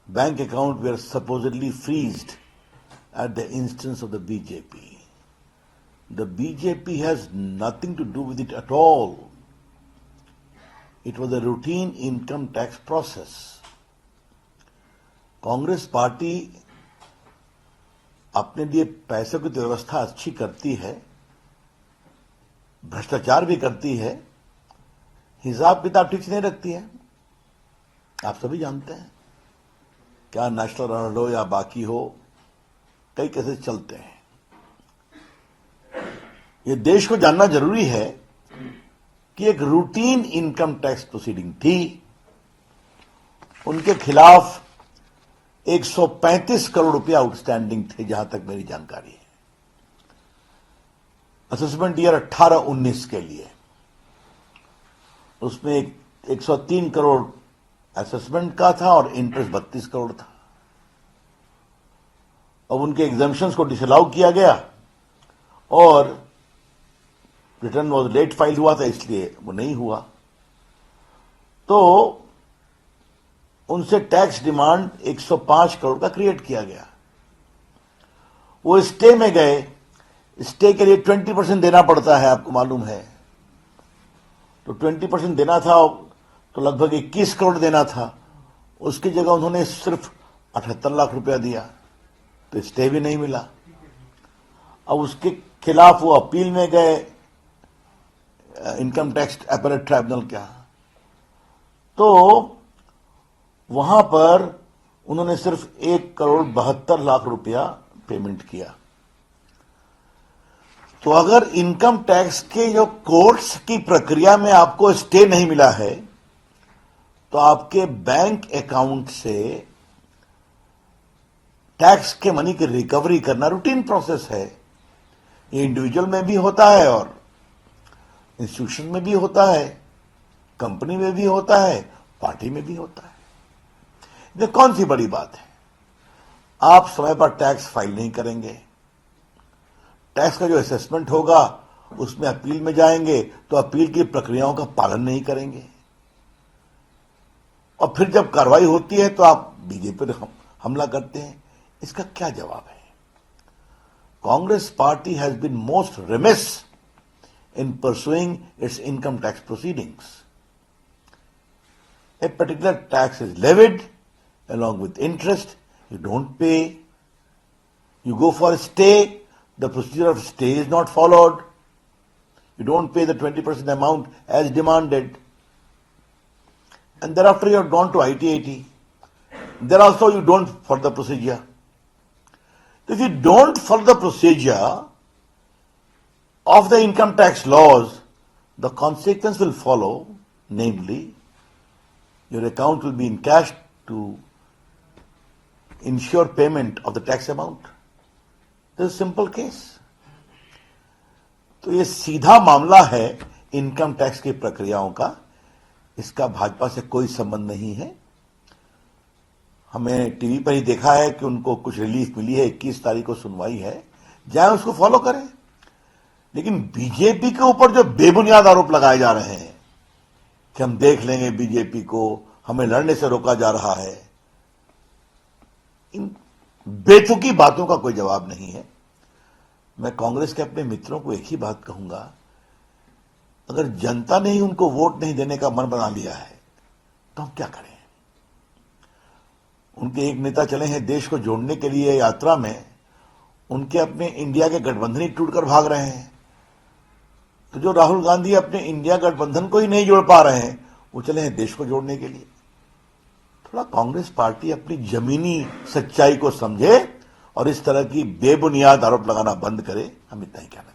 bank accounts were supposedly freezed at the instance of the BJP. The BJP has nothing to do with it at all. It was a routine income tax process. Congress party अपने लिए पैसों की व्यवस्था अच्छी करती है, भ्रष्टाचार भी करती है, हिसाब किताब ठीक से नहीं रखती है। आप सभी जानते हैं, क्या नेशनल रन हो या बाकी हो, कई केसेस चलते हैं। ये देश को जानना जरूरी है कि एक रूटीन इनकम टैक्स प्रोसीडिंग थी, उनके खिलाफ 135 करोड़ रुपया आउटस्टैंडिंग थे, जहां तक मेरी जानकारी है, असेसमेंट ईयर 18-19 के लिए। उसमें 103 करोड़ असेसमेंट का था और इंटरेस्ट 32 करोड़ था। अब उनके एग्जम्पशंस को डिसअलाउ किया गया और रिटर्न वॉज लेट फाइल हुआ था, इसलिए वो नहीं हुआ। तो उनसे टैक्स डिमांड 105 करोड़ का क्रिएट किया गया। वो स्टे में गए, स्टे के लिए 20% देना पड़ता है, आपको मालूम है। तो 20% देना था तो लगभग 21 करोड़ देना था, उसकी जगह उन्होंने सिर्फ 78 लाख रुपया दिया, तो स्टे भी नहीं मिला। अब उसके खिलाफ वो अपील में गए इनकम टैक्स अपीलेट ट्राइब्यूनल क्या, तो वहां पर उन्होंने सिर्फ 1,72,00,000 रुपया पेमेंट किया। तो अगर इनकम टैक्स के जो कोर्ट्स की प्रक्रिया में आपको स्टे नहीं मिला है, तो आपके बैंक अकाउंट से टैक्स के मनी की रिकवरी करना रूटीन प्रोसेस है। ये इंडिविजुअल में भी होता है और इंस्टीट्यूशन में भी होता है, कंपनी में भी होता है, पार्टी में भी होता है। ये कौन सी बड़ी बात है? आप समय पर टैक्स फाइल नहीं करेंगे, टैक्स का जो असेसमेंट होगा उसमें अपील में जाएंगे तो अपील की प्रक्रियाओं का पालन नहीं करेंगे, और फिर जब कार्रवाई होती है तो आप बीजेपी पर हमला करते हैं। इसका क्या जवाब है? Congress party has been most remiss in pursuing its income tax proceedings. A particular tax is levied along with interest. You don't pay. You go for a stay. The procedure of stay is not followed. You don't pay the 20% amount as demanded. And thereafter you have gone to IT-80. There also you don't follow the procedure. If you don't follow the procedure of the income tax laws, the consequence will follow, namely, your account will be in cash to ensure payment of the tax amount. This is a simple case. तो ये सीधा मामला है income tax की प्रक्रियाओं का, इसका भाजपा से कोई संबंध नहीं है। हमें टीवी पर ही देखा है कि उनको कुछ रिलीफ मिली है, 21 तारीख को सुनवाई है, जाए उसको फॉलो करें। लेकिन बीजेपी के ऊपर जो बेबुनियाद आरोप लगाए जा रहे हैं कि हम देख लेंगे बीजेपी को, हमें लड़ने से रोका जा रहा है, इन बेतुकी बातों का कोई जवाब नहीं है। मैं कांग्रेस के अपने मित्रों को एक ही बात कहूंगा, अगर जनता ने ही उनको वोट नहीं देने का मन बना लिया है तो हम क्या करें? उनके एक नेता चले हैं देश को जोड़ने के लिए यात्रा में, उनके अपने इंडिया के गठबंधन ही टूटकर भाग रहे हैं। तो जो राहुल गांधी अपने इंडिया गठबंधन को ही नहीं जोड़ पा रहे हैं, वो चले हैं देश को जोड़ने के लिए। थोड़ा कांग्रेस पार्टी अपनी जमीनी सच्चाई को समझे और इस तरह की बेबुनियाद आरोप लगाना बंद करे। हम इतना ही कहना